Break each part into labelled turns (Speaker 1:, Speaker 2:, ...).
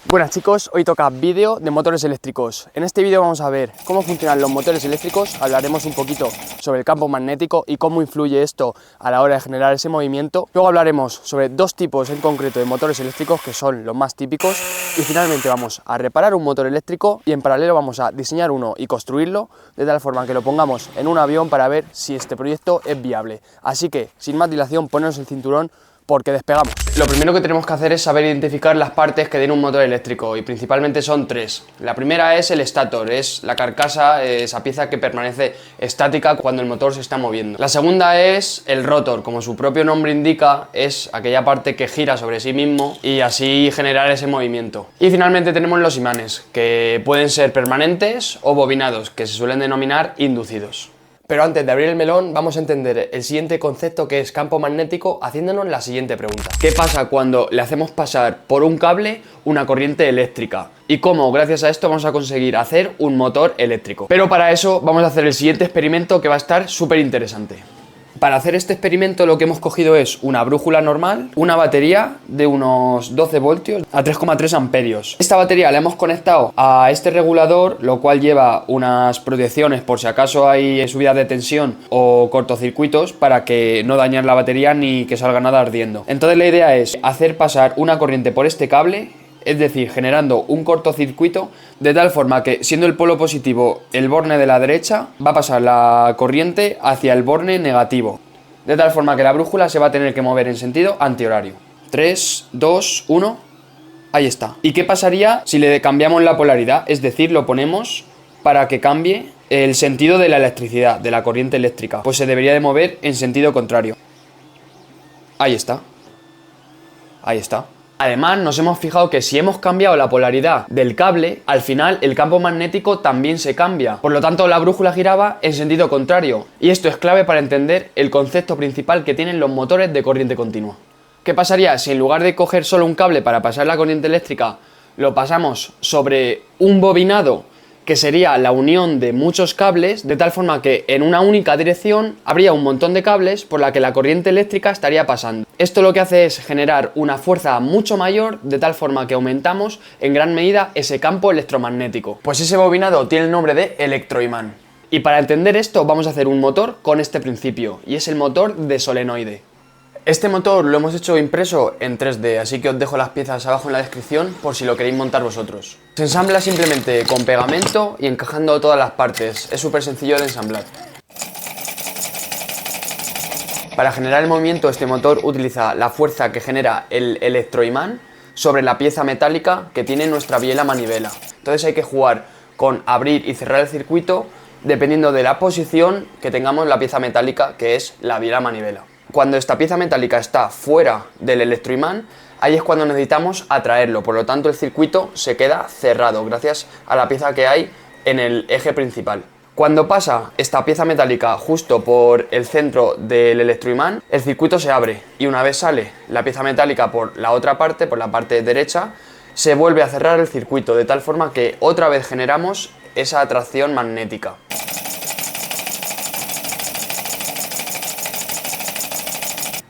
Speaker 1: Buenas chicos, hoy toca vídeo de motores eléctricos. En este vídeo vamos a ver cómo funcionan los motores eléctricos, hablaremos un poquito sobre el campo magnético y cómo influye esto a la hora de generar ese movimiento. Luego hablaremos sobre dos tipos en concreto de motores eléctricos que son los más típicos y finalmente vamos a reparar un motor eléctrico y en paralelo vamos a diseñar uno y construirlo de tal forma que lo pongamos en un avión para ver si este proyecto es viable. Así que, sin más dilación, poneros el cinturón porque despegamos. Lo primero que tenemos que hacer es saber identificar las partes que tiene un motor eléctrico y principalmente son tres. La primera es el estator, es la carcasa, esa pieza que permanece estática cuando el motor se está moviendo. La segunda es el rotor, como su propio nombre indica, es aquella parte que gira sobre sí mismo y así generar ese movimiento. Y finalmente tenemos los imanes, que pueden ser permanentes o bobinados, que se suelen denominar inducidos. Pero antes de abrir el melón, vamos a entender el siguiente concepto que es campo magnético haciéndonos la siguiente pregunta. ¿Qué pasa cuando le hacemos pasar por un cable una corriente eléctrica? Y cómo, gracias a esto, vamos a conseguir hacer un motor eléctrico. Pero para eso vamos a hacer el siguiente experimento que va a estar súper interesante. Para hacer este experimento lo que hemos cogido es una brújula normal, una batería de unos 12 voltios a 3,3 amperios. Esta batería la hemos conectado a este regulador, lo cual lleva unas protecciones por si acaso hay subidas de tensión o cortocircuitos para que no dañar la batería ni que salga nada ardiendo. Entonces la idea es hacer pasar una corriente por este cable, es decir, generando un cortocircuito de tal forma que, siendo el polo positivo el borne de la derecha, va a pasar la corriente hacia el borne negativo, de tal forma que la brújula se va a tener que mover en sentido antihorario. 3, 2, 1, ahí está. ¿Y qué pasaría si le cambiamos la polaridad? Es decir, lo ponemos para que cambie el sentido de la electricidad, de la corriente eléctrica. Pues se debería de mover en sentido contrario. Ahí está. Ahí está. Además, nos hemos fijado que si hemos cambiado la polaridad del cable, al final el campo magnético también se cambia. Por lo tanto, la brújula giraba en sentido contrario. Y esto es clave para entender el concepto principal que tienen los motores de corriente continua. ¿Qué pasaría si en lugar de coger solo un cable para pasar la corriente eléctrica, lo pasamos sobre un bobinado, que sería la unión de muchos cables, de tal forma que en una única dirección habría un montón de cables por la que la corriente eléctrica estaría pasando? Esto lo que hace es generar una fuerza mucho mayor, de tal forma que aumentamos en gran medida ese campo electromagnético. Pues ese bobinado tiene el nombre de electroimán. Y para entender esto vamos a hacer un motor con este principio, y es el motor de solenoide. Este motor lo hemos hecho impreso en 3D, así que os dejo las piezas abajo en la descripción por si lo queréis montar vosotros. Se ensambla simplemente con pegamento y encajando todas las partes, es súper sencillo de ensamblar. Para generar el movimiento, este motor utiliza la fuerza que genera el electroimán sobre la pieza metálica que tiene nuestra biela manivela. Entonces hay que jugar con abrir y cerrar el circuito dependiendo de la posición que tengamos la pieza metálica, que es la biela manivela. Cuando esta pieza metálica está fuera del electroimán, ahí es cuando necesitamos atraerlo, por lo tanto el circuito se queda cerrado gracias a la pieza que hay en el eje principal. Cuando pasa esta pieza metálica justo por el centro del electroimán, el circuito se abre y una vez sale la pieza metálica por la otra parte, por la parte derecha, se vuelve a cerrar el circuito de tal forma que otra vez generamos esa atracción magnética.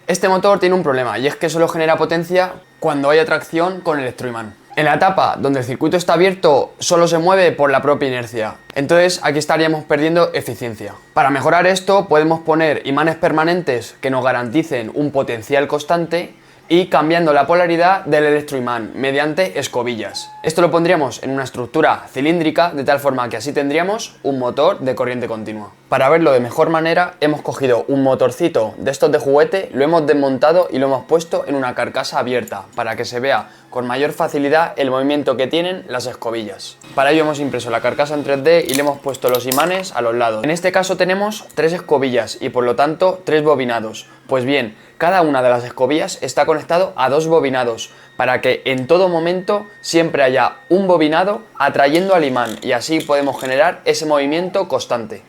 Speaker 1: Este motor tiene un problema y es que solo genera potencia cuando hay atracción con el electroimán. En la etapa donde el circuito está abierto solo se mueve por la propia inercia, entonces aquí estaríamos perdiendo eficiencia. Para mejorar esto podemos poner imanes permanentes que nos garanticen un potencial constante y cambiando la polaridad del electroimán mediante escobillas. Esto lo pondríamos en una estructura cilíndrica de tal forma que así tendríamos un motor de corriente continua. Para verlo de mejor manera hemos cogido un motorcito de estos de juguete, lo hemos desmontado y lo hemos puesto en una carcasa abierta para que se vea con mayor facilidad el movimiento que tienen las escobillas. Para ello hemos impreso la carcasa en 3D y le hemos puesto los imanes a los lados. En este caso tenemos 3 escobillas y por lo tanto 3 bobinados. Pues bien, cada una de las escobillas está conectado a 2 bobinados para que en todo momento siempre haya un bobinado atrayendo al imán y así podemos generar ese movimiento constante.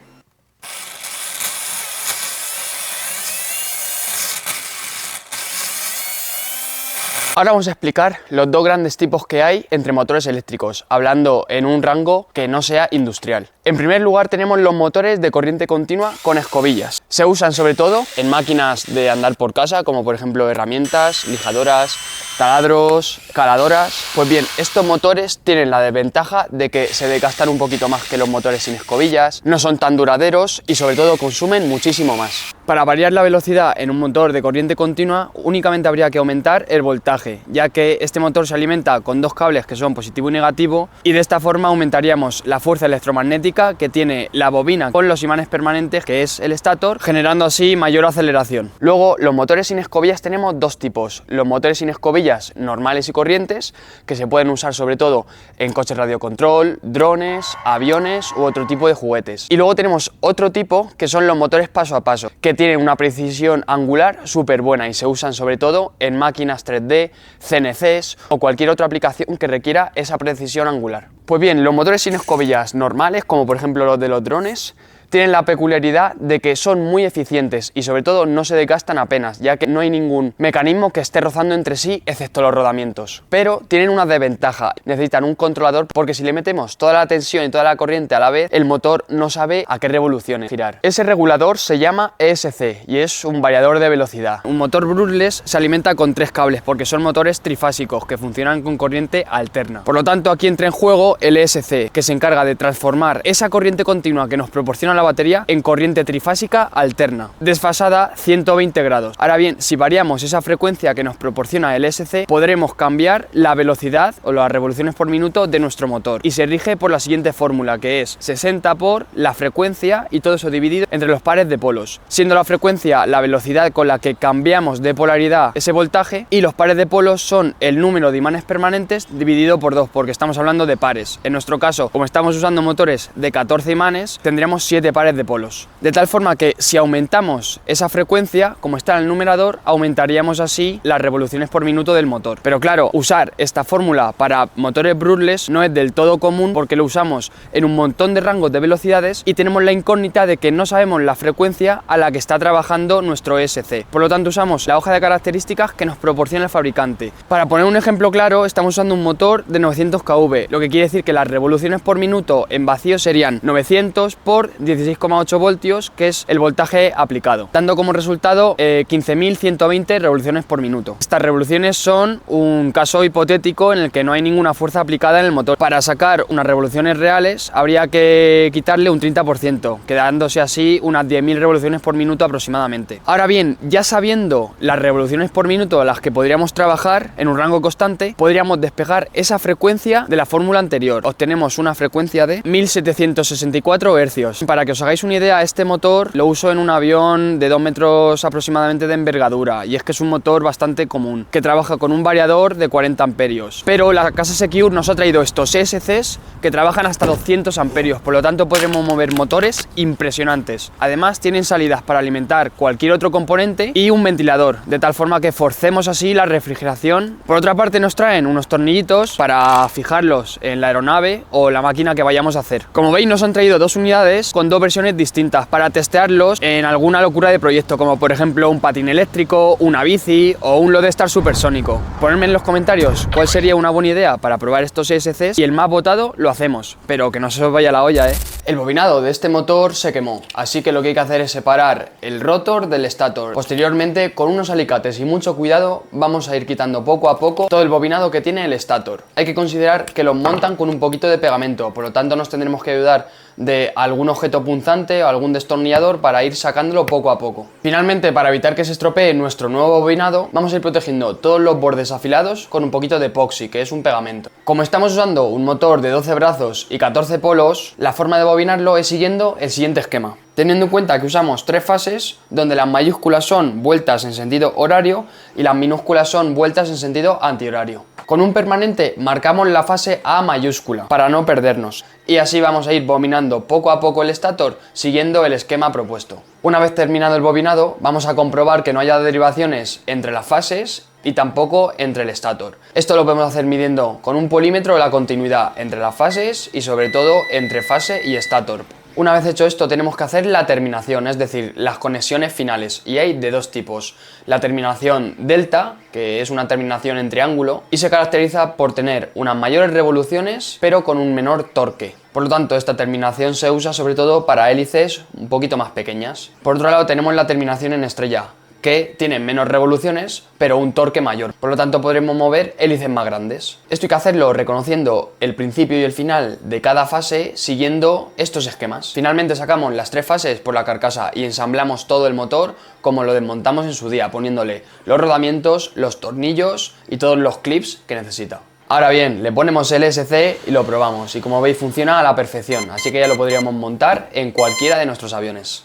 Speaker 1: Ahora vamos a explicar los dos grandes tipos que hay entre motores eléctricos, hablando en un rango que no sea industrial. En primer lugar tenemos los motores de corriente continua con escobillas. Se usan sobre todo en máquinas de andar por casa, como por ejemplo herramientas, lijadoras, taladros, caladoras. Pues bien, estos motores tienen la desventaja de que se desgastan un poquito más que los motores sin escobillas, no son tan duraderos y sobre todo consumen muchísimo más. Para variar la velocidad en un motor de corriente continua únicamente habría que aumentar el voltaje, ya que este motor se alimenta con dos cables que son positivo y negativo, y de esta forma aumentaríamos la fuerza electromagnética que tiene la bobina con los imanes permanentes, que es el estator, generando así mayor aceleración. Luego, los motores sin escobillas tenemos dos tipos: los motores sin escobillas normales y corrientes, que se pueden usar sobre todo en coches radiocontrol, drones, aviones u otro tipo de juguetes. Y luego tenemos otro tipo que son los motores paso a paso, que tienen una precisión angular súper buena y se usan sobre todo en máquinas 3D, CNCs o cualquier otra aplicación que requiera esa precisión angular. Pues bien, los motores sin escobillas normales, como por ejemplo los de los drones, tienen la peculiaridad de que son muy eficientes y sobre todo no se desgastan apenas, ya que no hay ningún mecanismo que esté rozando entre sí excepto los rodamientos. Pero tienen una desventaja: necesitan un controlador, porque si le metemos toda la tensión y toda la corriente a la vez, el motor no sabe a qué revoluciones girar. Ese regulador se llama ESC y es un variador de velocidad. Un motor brushless se alimenta con tres cables porque son motores trifásicos que funcionan con corriente alterna. Por lo tanto, aquí entra en juego el ESC, que se encarga de transformar esa corriente continua que nos proporciona la batería en corriente trifásica alterna, desfasada 120 grados. Ahora bien, si variamos esa frecuencia que nos proporciona el ESC, podremos cambiar la velocidad o las revoluciones por minuto de nuestro motor, y se rige por la siguiente fórmula, que es 60 por la frecuencia y todo eso dividido entre los pares de polos, siendo la frecuencia la velocidad con la que cambiamos de polaridad ese voltaje, y los pares de polos son el número de imanes permanentes dividido por 2, porque estamos hablando de pares. En nuestro caso, como estamos usando motores de 14 imanes, tendríamos 7 pares de polos, de tal forma que si aumentamos esa frecuencia, como está en el numerador, aumentaríamos así las revoluciones por minuto del motor. Pero claro, usar esta fórmula para motores brushless no es del todo común, porque lo usamos en un montón de rangos de velocidades y tenemos la incógnita de que no sabemos la frecuencia a la que está trabajando nuestro ESC. Por lo tanto, usamos la hoja de características que nos proporciona el fabricante. Para poner un ejemplo claro, estamos usando un motor de 900 kV, lo que quiere decir que las revoluciones por minuto en vacío serían 900 por 16,8 voltios, que es el voltaje aplicado, dando como resultado 15.120 revoluciones por minuto. Estas revoluciones son un caso hipotético en el que no hay ninguna fuerza aplicada en el motor. Para sacar unas revoluciones reales habría que quitarle un 30%, quedándose así unas 10.000 revoluciones por minuto aproximadamente. Ahora bien, ya sabiendo las revoluciones por minuto a las que podríamos trabajar en un rango constante, podríamos despejar esa frecuencia de la fórmula anterior. Obtenemos una frecuencia de 1764 Hz. Para que os hagáis una idea, este motor lo uso en un avión de 2 metros aproximadamente de envergadura, y es que es un motor bastante común, que trabaja con un variador de 40 amperios. Pero la casa Secure nos ha traído estos ESCs que trabajan hasta 200 amperios, por lo tanto podremos mover motores impresionantes. Además, tienen salidas para alimentar cualquier otro componente y un ventilador, de tal forma que forcemos así la refrigeración. Por otra parte, nos traen unos tornillitos para fijarlos en la aeronave o la máquina que vayamos a hacer. Como veis, nos han traído dos unidades con dos versiones distintas para testearlos en alguna locura de proyecto, como por ejemplo un patín eléctrico, una bici o un Lodestar supersónico. Ponedme en los comentarios cuál sería una buena idea para probar estos ESCs, y el más votado lo hacemos, pero que no se os vaya la olla, El bobinado de este motor se quemó, así que lo que hay que hacer es separar el rotor del estator. Posteriormente, con unos alicates y mucho cuidado, vamos a ir quitando poco a poco todo el bobinado que tiene el estator. Hay que considerar que lo montan con un poquito de pegamento, por lo tanto nos tendremos que ayudar de algún objeto punzante o algún destornillador para ir sacándolo poco a poco. Finalmente, para evitar que se estropee nuestro nuevo bobinado, vamos a ir protegiendo todos los bordes afilados con un poquito de epoxi, que es un pegamento. Como estamos usando un motor de 12 brazos y 14 polos, la forma de bobinarlo es siguiendo el siguiente esquema. Teniendo en cuenta que usamos 3 fases, donde las mayúsculas son vueltas en sentido horario y las minúsculas son vueltas en sentido antihorario. Con un permanente marcamos la fase A mayúscula para no perdernos, y así vamos a ir bobinando poco a poco el estator siguiendo el esquema propuesto. Una vez terminado el bobinado, vamos a comprobar que no haya derivaciones entre las fases y tampoco entre el estator. Esto lo podemos hacer midiendo con un polímetro la continuidad entre las fases y sobre todo entre fase y estator. Una vez hecho esto tenemos que hacer la terminación, es decir, las conexiones finales, y hay de dos tipos. La terminación delta, que es una terminación en triángulo, y se caracteriza por tener unas mayores revoluciones pero con un menor torque. Por lo tanto, esta terminación se usa sobre todo para hélices un poquito más pequeñas. Por otro lado tenemos la terminación en estrella, que tienen menos revoluciones pero un torque mayor, por lo tanto podremos mover hélices más grandes. Esto hay que hacerlo reconociendo el principio y el final de cada fase siguiendo estos esquemas. Finalmente sacamos las 3 fases por la carcasa y ensamblamos todo el motor como lo desmontamos en su día, poniéndole los rodamientos, los tornillos y todos los clips que necesita. Ahora bien, le ponemos el SC y lo probamos, y como veis funciona a la perfección, así que ya lo podríamos montar en cualquiera de nuestros aviones.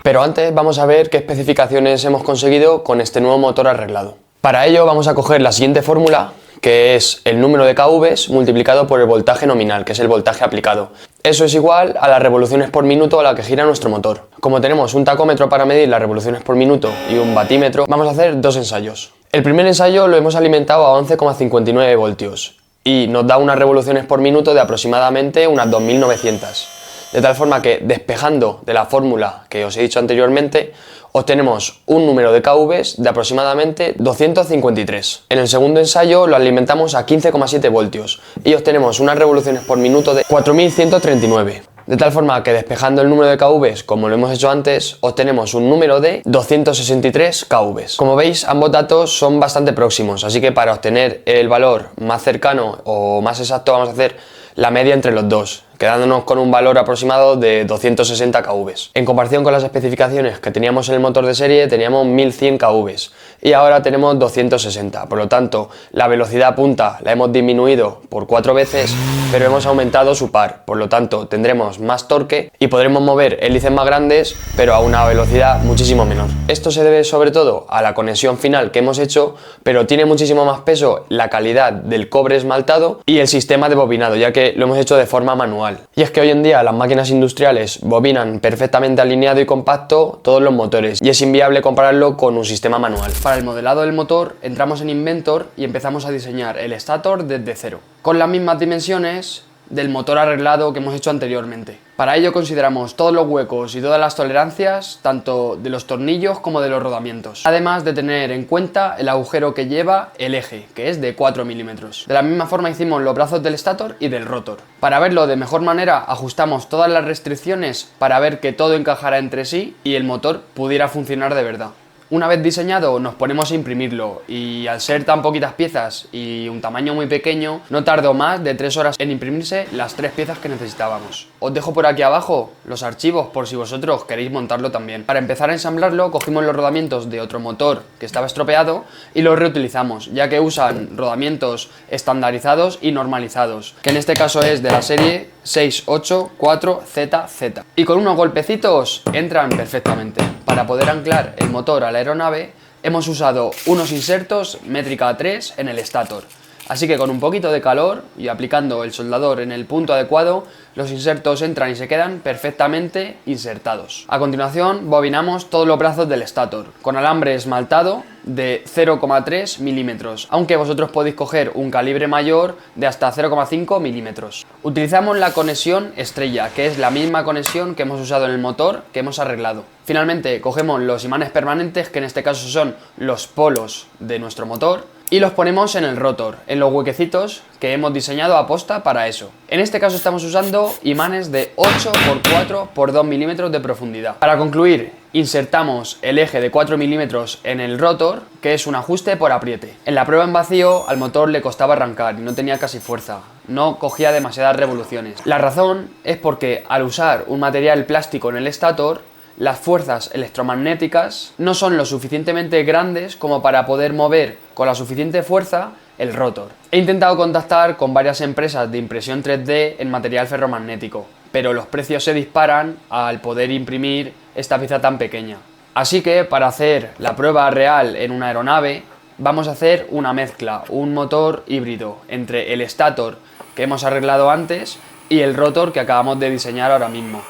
Speaker 1: Pero antes vamos a ver qué especificaciones hemos conseguido con este nuevo motor arreglado. Para ello vamos a coger la siguiente fórmula, que es el número de kVs multiplicado por el voltaje nominal, que es el voltaje aplicado. Eso es igual a las revoluciones por minuto a la que gira nuestro motor. Como tenemos un tacómetro para medir las revoluciones por minuto y un batímetro, vamos a hacer 2 ensayos. El primer ensayo lo hemos alimentado a 11,59 voltios y nos da unas revoluciones por minuto de aproximadamente unas 2900. De tal forma que, despejando de la fórmula que os he dicho anteriormente, obtenemos un número de kVs de aproximadamente 253. En el segundo ensayo lo alimentamos a 15,7 voltios y obtenemos unas revoluciones por minuto de 4139. De tal forma que, despejando el número de kVs como lo hemos hecho antes, obtenemos un número de 263 kVs. Como veis, ambos datos son bastante próximos, así que para obtener el valor más cercano o más exacto vamos a hacer la media entre los dos, quedándonos con un valor aproximado de 260 kVs. En comparación con las especificaciones que teníamos en el motor de serie, teníamos 1100 kVs y ahora tenemos 260, por lo tanto la velocidad punta la hemos disminuido por 4 veces, pero hemos aumentado su par, por lo tanto tendremos más torque y podremos mover hélices más grandes pero a una velocidad muchísimo menor. Esto se debe sobre todo a la conexión final que hemos hecho, pero tiene muchísimo más peso la calidad del cobre esmaltado y el sistema de bobinado, ya que lo hemos hecho de forma manual. Y es que hoy en día las máquinas industriales bobinan perfectamente alineado y compacto todos los motores y es inviable compararlo con un sistema manual. Para el modelado del motor entramos en Inventor y empezamos a diseñar el stator desde cero, con las mismas dimensiones del motor arreglado que hemos hecho anteriormente. Para ello consideramos todos los huecos y todas las tolerancias, tanto de los tornillos como de los rodamientos, además de tener en cuenta el agujero que lleva el eje, que es de 4 milímetros. De la misma forma hicimos los brazos del stator y del rotor. Para verlo de mejor manera ajustamos todas las restricciones para ver que todo encajara entre sí y el motor pudiera funcionar de verdad. Una vez diseñado nos ponemos a imprimirlo y al ser tan poquitas piezas y un tamaño muy pequeño no tardó más de 3 horas en imprimirse las 3 piezas que necesitábamos. Os dejo por aquí abajo los archivos por si vosotros queréis montarlo también. Para empezar a ensamblarlo cogimos los rodamientos de otro motor que estaba estropeado y los reutilizamos, ya que usan rodamientos estandarizados y normalizados, que en este caso es de la serie 684ZZ, y con unos golpecitos entran perfectamente. Para poder anclar el motor a la aeronave hemos usado unos insertos métrica 3 en el stator, así que con un poquito de calor y aplicando el soldador en el punto adecuado, los insertos entran y se quedan perfectamente insertados. A continuación bobinamos todos los brazos del stator con alambre esmaltado de 0,3 milímetros, aunque vosotros podéis coger un calibre mayor de hasta 0,5 milímetros. Utilizamos la conexión estrella, que es la misma conexión que hemos usado en el motor que hemos arreglado. Finalmente cogemos los imanes permanentes, que en este caso son los polos de nuestro motor, y los ponemos en el rotor, en los huequecitos que hemos diseñado a posta para eso. En este caso estamos usando imanes de 8x4 por 2 milímetros de profundidad. Para concluir, insertamos el eje de 4 milímetros en el rotor, que es un ajuste por apriete. En la prueba en vacío al motor le costaba arrancar y no tenía casi fuerza, no cogía demasiadas revoluciones. La razón es porque al usar un material plástico en el stator, las fuerzas electromagnéticas no son lo suficientemente grandes como para poder mover con la suficiente fuerza el rotor. He intentado contactar con varias empresas de impresión 3D en material ferromagnético, pero los precios se disparan al poder imprimir esta pieza tan pequeña. Así que para hacer la prueba real en una aeronave vamos a hacer una mezcla, un motor híbrido entre el stator que hemos arreglado antes y el rotor que acabamos de diseñar ahora mismo.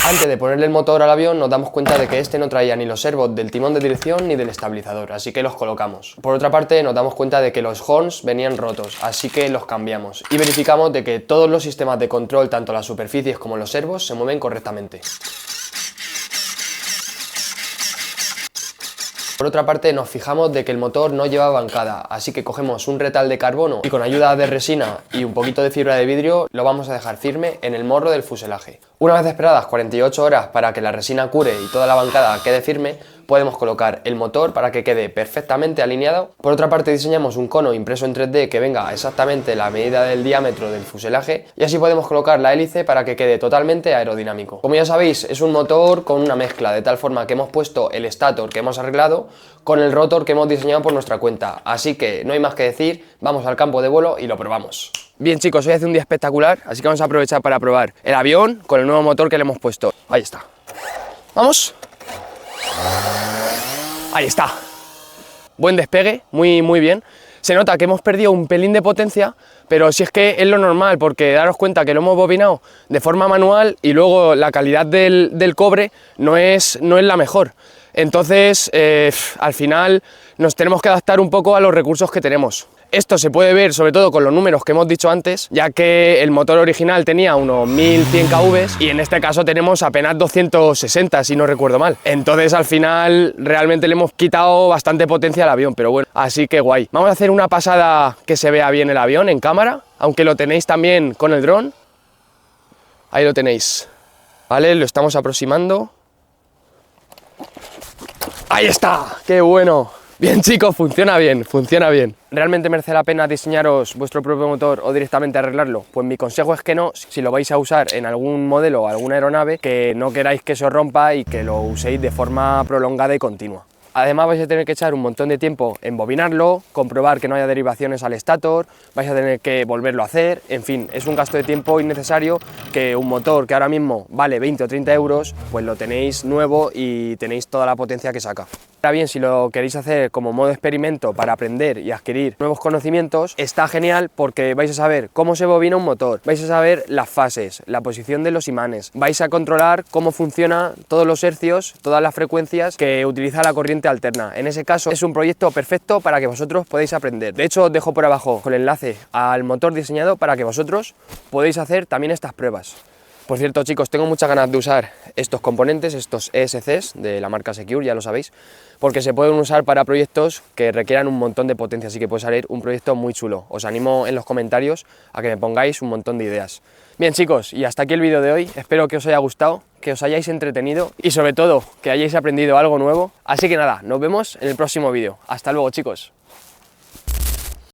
Speaker 1: Antes de ponerle el motor al avión nos damos cuenta de que este no traía ni los servos del timón de dirección ni del estabilizador, así que los colocamos. Por otra parte nos damos cuenta de que los horns venían rotos, así que los cambiamos. Y verificamos de que todos los sistemas de control, tanto las superficies como los servos, se mueven correctamente. Por otra parte nos fijamos de que el motor no lleva bancada, así que cogemos un retal de carbono y con ayuda de resina y un poquito de fibra de vidrio lo vamos a dejar firme en el morro del fuselaje. Una vez esperadas 48 horas para que la resina cure y toda la bancada quede firme, podemos colocar el motor para que quede perfectamente alineado. Por otra parte diseñamos un cono impreso en 3D que venga exactamente la medida del diámetro del fuselaje y así podemos colocar la hélice para que quede totalmente aerodinámico. Como ya sabéis, es un motor con una mezcla, de tal forma que hemos puesto el stator que hemos arreglado con el rotor que hemos diseñado por nuestra cuenta, así que no hay más que decir, vamos al campo de vuelo y lo probamos. Bien chicos, hoy hace un día espectacular, así que vamos a aprovechar para probar el avión con el nuevo motor que le hemos puesto. Ahí está. ¡Vamos! Ahí está. Buen despegue, muy bien. Se nota que hemos perdido un pelín de potencia, pero si es que es lo normal, porque daros cuenta que lo hemos bobinado de forma manual y luego la calidad del cobre no es la mejor. Entonces, al final nos tenemos que adaptar un poco a los recursos que tenemos. Esto se puede ver sobre todo con los números que hemos dicho antes, ya que el motor original tenía unos 1100 kV y en este caso tenemos apenas 260, si no recuerdo mal. Entonces al final realmente le hemos quitado bastante potencia al avión, pero bueno, así que guay. Vamos a hacer una pasada que se vea bien el avión en cámara, aunque lo tenéis también con el dron. Ahí lo tenéis, ¿vale? Lo estamos aproximando. ¡Ahí está! ¡Qué bueno! Bien chicos, funciona bien, funciona bien. ¿Realmente merece la pena diseñaros vuestro propio motor o directamente arreglarlo? Pues mi consejo es que no, si lo vais a usar en algún modelo o alguna aeronave, que no queráis que se os rompa y que lo uséis de forma prolongada y continua. Además vais a tener que echar un montón de tiempo en bobinarlo, comprobar que no haya derivaciones al stator, vais a tener que volverlo a hacer, en fin, es un gasto de tiempo innecesario que un motor que ahora mismo vale 20 o 30 euros, pues lo tenéis nuevo y tenéis toda la potencia que saca. Ahora bien, si lo queréis hacer como modo experimento para aprender y adquirir nuevos conocimientos, está genial porque vais a saber cómo se bobina un motor, vais a saber las fases, la posición de los imanes, vais a controlar cómo funciona todos los hercios, todas las frecuencias que utiliza la corriente alterna. En ese caso es un proyecto perfecto para que vosotros podáis aprender. De hecho os dejo por abajo el enlace al motor diseñado para que vosotros podáis hacer también estas pruebas. Por cierto chicos, tengo muchas ganas de usar estos componentes, estos ESCs de la marca Secure, ya lo sabéis, porque se pueden usar para proyectos que requieran un montón de potencia, así que puede salir un proyecto muy chulo. Os animo en los comentarios a que me pongáis un montón de ideas. Bien chicos, y hasta aquí el vídeo de hoy, espero que os haya gustado, que os hayáis entretenido y sobre todo que hayáis aprendido algo nuevo. Así que nada, nos vemos en el próximo vídeo. Hasta luego chicos.